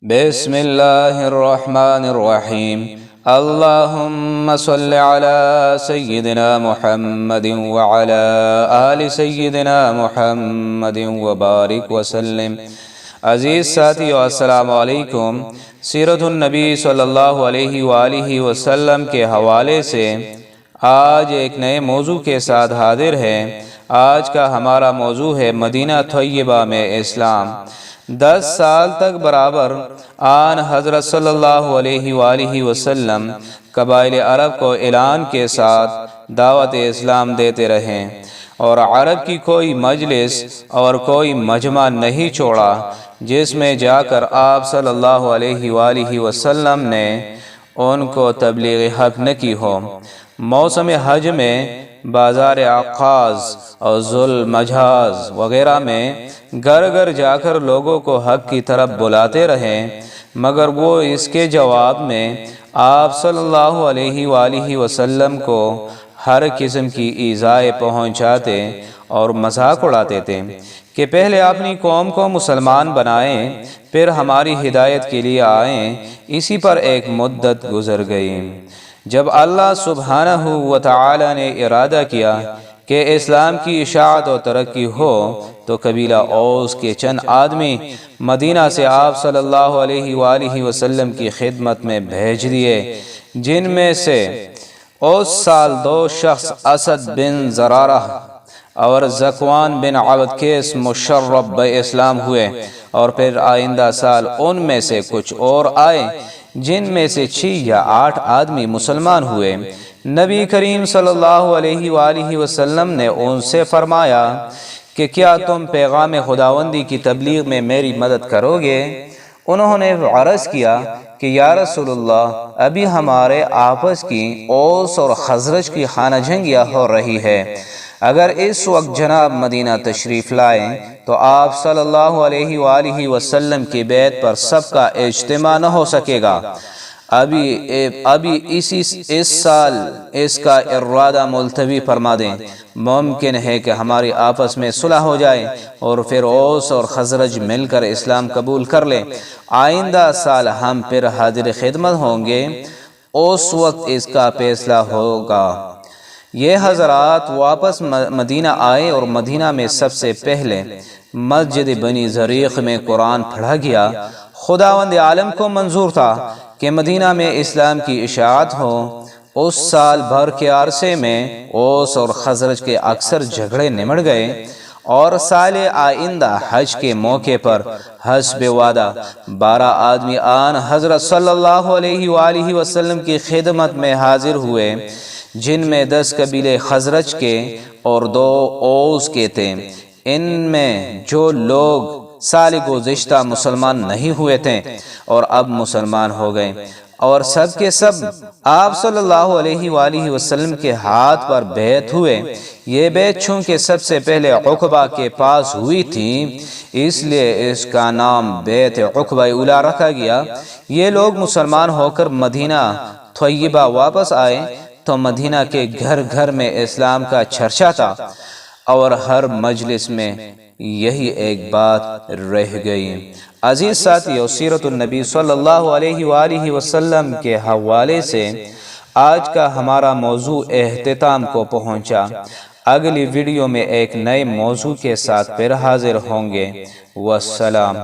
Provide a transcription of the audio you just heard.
بسم اللہ الرحمن الرحیم اللہم صل علی سیدنا محمد وعلی آل سیدنا محمد وبارک وسلم۔ عزیز ساتھیو، السلام علیکم۔ سیرت النبی صلی اللہ علیہ وآلہ وسلم کے حوالے سے آج ایک نئے موضوع کے ساتھ حاضر ہے۔ آج کا ہمارا موضوع ہے مدینہ طیبہ میں اسلام۔ 10 سال تک برابر آن حضرت صلی اللہ علیہ وآلہ وسلم قبائل عرب کو اعلان کے ساتھ دعوت اسلام دیتے رہے، اور عرب کی کوئی مجلس اور کوئی مجمع نہیں چھوڑا جس میں جا کر آپ صلی اللہ علیہ وآلہ وسلم نے ان کو تبلیغ حق نہ کی ہو۔ موسم حج میں بازار عکاظ اور ذوالمجاز وغیرہ میں گھر گھر جا کر لوگوں کو حق کی طرف بلاتے رہے، مگر وہ اس کے جواب میں آپ صلی اللہ علیہ وآلہ وسلم کو ہر قسم کی ایذائیں پہنچاتے اور مذاق اڑاتے تھے کہ پہلے اپنی قوم کو مسلمان بنائیں، پھر ہماری ہدایت کے لیے آئیں۔ اسی پر ایک مدت گزر گئی۔ جب اللہ سبحانہ و تعالی نے ارادہ کیا کہ اسلام کی اشاعت و ترقی ہو، تو قبیلہ اوس کے چند آدمی مدینہ سے آپ صلی اللہ علیہ وآلہ وسلم کی خدمت میں بھیج دیے، جن میں سے اس سال 2 شخص اسد بن زرارہ اور ذکوان بن عبد قیس مشرف بے اسلام ہوئے، اور پھر آئندہ سال ان میں سے کچھ اور آئے جن میں سے 6 یا 8 آدمی مسلمان ہوئے۔ نبی کریم صلی اللہ علیہ وآلہ وسلم نے ان سے فرمایا کہ کیا تم پیغام خداوندی کی تبلیغ میں میری مدد کرو گے؟ انہوں نے عرض کیا کہ یا رسول اللہ، ابھی ہمارے آپس کی اوس اور خزرج کی خانہ جنگیاں ہو رہی ہے۔ اگر اس وقت جناب مدینہ تشریف لائیں تو آپ صلی اللہ علیہ وآلہ وسلم کی بیعت پر سب کا اجتماع نہ ہو سکے گا۔ ابھی اس سال اس کا ارادہ ملتوی فرما دیں، ممکن ہے کہ ہماری آپس میں صلح ہو جائے اور پھر اوس اور خزرج مل کر اسلام قبول کر لیں۔ آئندہ سال ہم پھر حاضر خدمت ہوں گے، اس وقت اس کا فیصلہ ہوگا۔ یہ حضرات واپس مدینہ آئے اور مدینہ میں سب سے پہلے مسجد بنی زریق میں قرآن پڑھا گیا۔ خداوند عالم کو منظور تھا کہ مدینہ میں اسلام کی اشاعت ہو۔ اس سال بھر کے عرصے میں اوس اور خزرج کے اکثر جھگڑے نمٹ گئے، اور سال آئندہ حج کے موقع پر حسب وعدہ 12 آدمی آن حضرت صلی اللہ علیہ وآلہ وسلم کی خدمت میں حاضر ہوئے، جن میں 10 قبیلے خزرج کے اور 2 اوس کے تھے۔ ان میں جو لوگ سال گزشتہ مسلمان نہیں ہوئے تھے اور اب مسلمان ہو گئے، اور سب کے سب آپ صلی اللہ علیہ وآلہ وسلم کے ہاتھ پر بیعت ہوئے۔ یہ بیعت چونکہ سب سے پہلے عقبہ کے پاس ہوئی تھی، اس لیے اس کا نام بیعت عقبہ اولیٰ رکھا گیا۔ یہ لوگ مسلمان ہو کر مدینہ طیبہ واپس آئے تو مدینہ کے گھر گھر میں اسلام کا چرچا تھا، اور ہر مجلس میں یہی ایک بات رہ گئی۔ عزیز ساتھیو، سیرت النبی صلی اللہ علیہ وآلہ وسلم کے حوالے سے آج کا ہمارا موضوع اختتام کو پہنچا۔ اگلی ویڈیو میں ایک نئے موضوع کے ساتھ پھر حاضر ہوں گے۔ والسلام۔